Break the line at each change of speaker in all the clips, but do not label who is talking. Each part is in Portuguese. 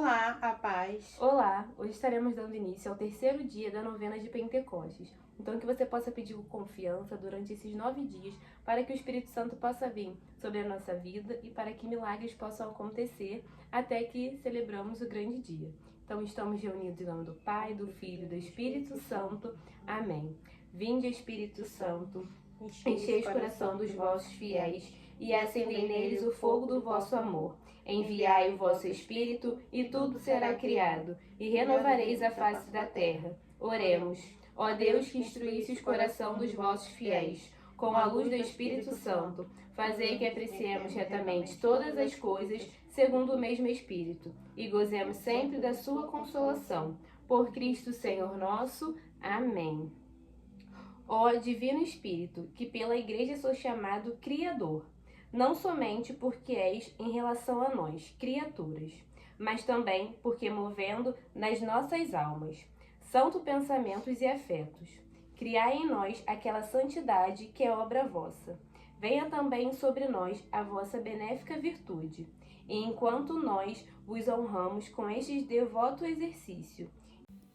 Olá, a paz.
Olá, hoje estaremos dando início ao terceiro dia da novena de Pentecostes. Então que você possa pedir com confiança durante esses 9 dias para que o Espírito Santo possa vir sobre a nossa vida e para que milagres possam acontecer até que celebramos o grande dia. Então estamos reunidos em nome do Pai, do Filho e do Espírito Santo. Amém. Vinde, Espírito Santo, enchei o coração dos vossos fiéis e acendei neles o fogo do vosso amor. Enviai o vosso Espírito, e tudo será criado, e renovareis a face da terra. Oremos. Ó Deus, que instruísse o coração dos vossos fiéis, com a luz do Espírito Santo, fazei que apreciemos retamente todas as coisas, segundo o mesmo Espírito, e gozemos sempre da sua consolação. Por Cristo Senhor nosso. Amém. Ó Divino Espírito, que pela Igreja sou chamado Criador, não somente porque és em relação a nós, criaturas, mas também porque movendo nas nossas almas, santo pensamentos e afetos, criai em nós aquela santidade que é obra vossa. Venha também sobre nós a vossa benéfica virtude, e enquanto nós vos honramos com este devoto exercício,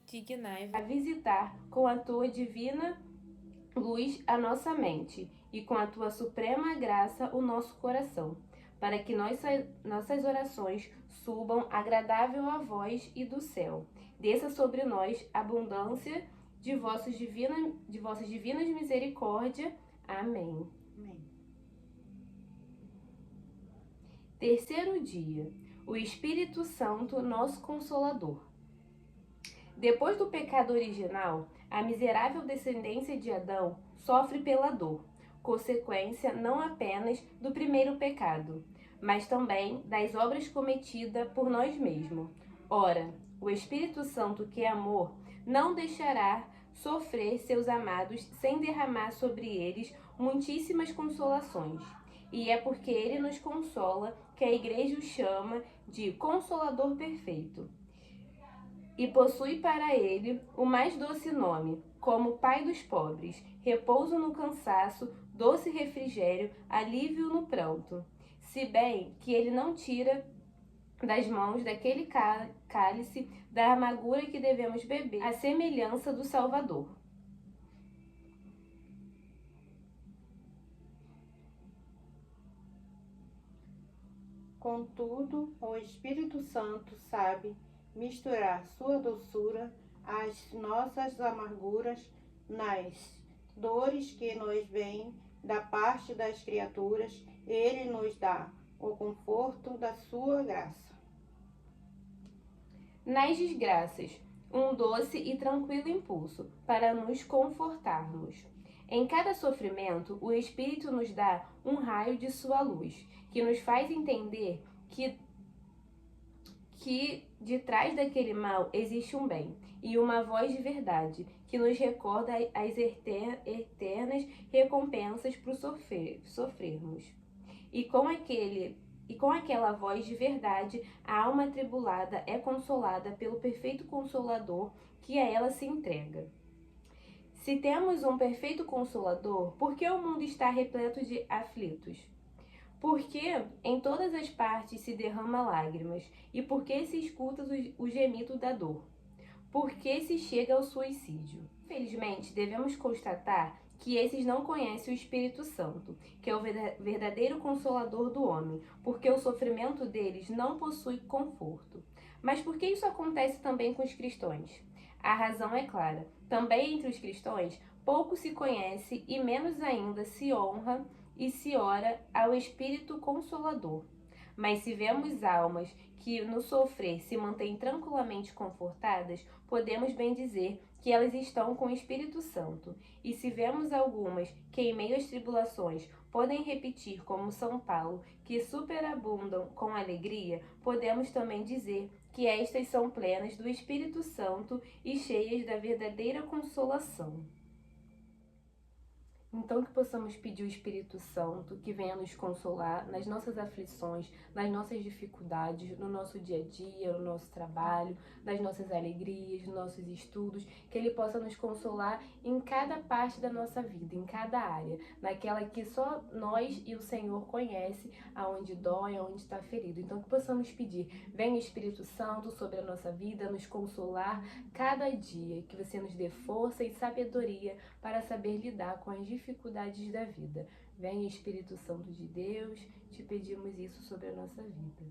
dignai-vos a visitar com a tua divina luz a nossa mente e com a tua suprema graça o nosso coração, para que nossas orações subam agradável à voz e do céu. Desça sobre nós a abundância de vossas divinas misericórdia. Amém.
Amém.
Terceiro dia, o Espírito Santo, nosso Consolador. Depois do pecado original, a miserável descendência de Adão sofre pela dor, consequência não apenas do primeiro pecado, mas também das obras cometidas por nós mesmos. Ora, o Espírito Santo, que é amor, não deixará sofrer seus amados sem derramar sobre eles muitíssimas consolações. E é porque ele nos consola que a Igreja o chama de Consolador Perfeito. E possui para ele o mais doce nome, como Pai dos pobres, repouso no cansaço, doce refrigério, alívio no pranto. Se bem que ele não tira das mãos daquele cálice da amargura que devemos beber, a semelhança do Salvador.
Contudo, o Espírito Santo sabe misturar sua doçura às nossas amarguras, nas dores que nos vêm da parte das criaturas. Ele nos dá o conforto da sua graça.
Nas desgraças, um doce e tranquilo impulso para nos confortarmos. Em cada sofrimento, o Espírito nos dá um raio de sua luz, que nos faz entender que de trás daquele mal existe um bem, e uma voz de verdade, que nos recorda as eternas recompensas por sofrermos. E com aquela voz de verdade, a alma atribulada é consolada pelo perfeito Consolador que a ela se entrega. Se temos um perfeito Consolador, por que o mundo está repleto de aflitos? Porque em todas as partes se derrama lágrimas, e porque se escuta o gemido da dor, porque se chega ao suicídio. Infelizmente, devemos constatar que esses não conhecem o Espírito Santo, que é o verdadeiro Consolador do homem, porque o sofrimento deles não possui conforto. Mas por que isso acontece também com os cristãos? A razão é clara. Também entre os cristãos, pouco se conhece e menos ainda se honra e se ora ao Espírito Consolador. Mas se vemos almas que no sofrer se mantêm tranquilamente confortadas, podemos bem dizer que elas estão com o Espírito Santo. E se vemos algumas que em meio às tribulações podem repetir como São Paulo, que superabundam com alegria, podemos também dizer que estas são plenas do Espírito Santo e cheias da verdadeira consolação. Então que possamos pedir o Espírito Santo que venha nos consolar nas nossas aflições, nas nossas dificuldades, no nosso dia a dia, no nosso trabalho, nas nossas alegrias, nos nossos estudos, que Ele possa nos consolar em cada parte da nossa vida, em cada área, naquela que só nós e o Senhor conhece, aonde dói, aonde está ferido. Então que possamos pedir, venha Espírito Santo sobre a nossa vida, nos consolar cada dia, que você nos dê força e sabedoria para saber lidar com as dificuldades da vida. Venha Espírito Santo de Deus, te pedimos isso sobre a nossa vida.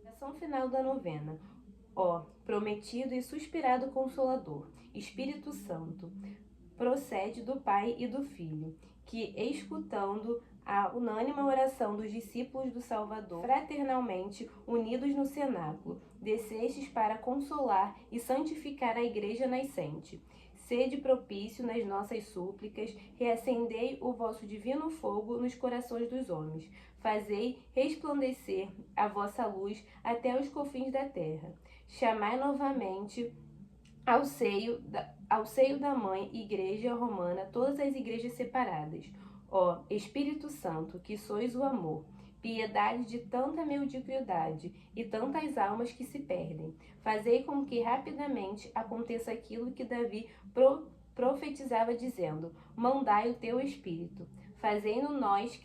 Oração final da novena. Ó, prometido e suspirado Consolador, Espírito Santo, procede do Pai e do Filho, que, escutando a unânime oração dos discípulos do Salvador, fraternalmente unidos no cenáculo, descestes para consolar e santificar a Igreja nascente. Sede propício nas nossas súplicas, reacendei o vosso divino fogo nos corações dos homens. Fazei resplandecer a vossa luz até os confins da terra. Chamai novamente ao seio da Mãe Igreja Romana todas as igrejas separadas. Ó Espírito Santo, que sois o amor, piedade de tanta mediocridade e tantas almas que se perdem, fazei com que rapidamente aconteça aquilo que Davi profetizava dizendo: mandai o teu Espírito. Fazei-no nós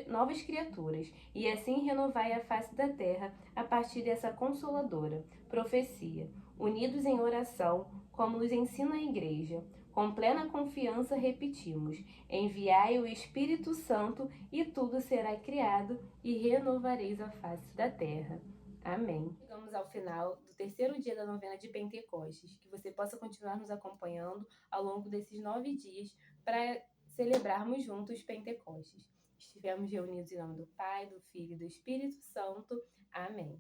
novas criaturas, e assim renovai a face da terra a partir dessa consoladora profecia. Unidos em oração, como nos ensina a Igreja, com plena confiança repetimos: enviai o Espírito Santo e tudo será criado e renovareis a face da terra. Amém. Chegamos ao final do terceiro dia da novena de Pentecostes. Que você possa continuar nos acompanhando ao longo desses 9 dias para celebrarmos juntos Pentecostes. Estivemos reunidos em nome do Pai, do Filho e do Espírito Santo. Amém.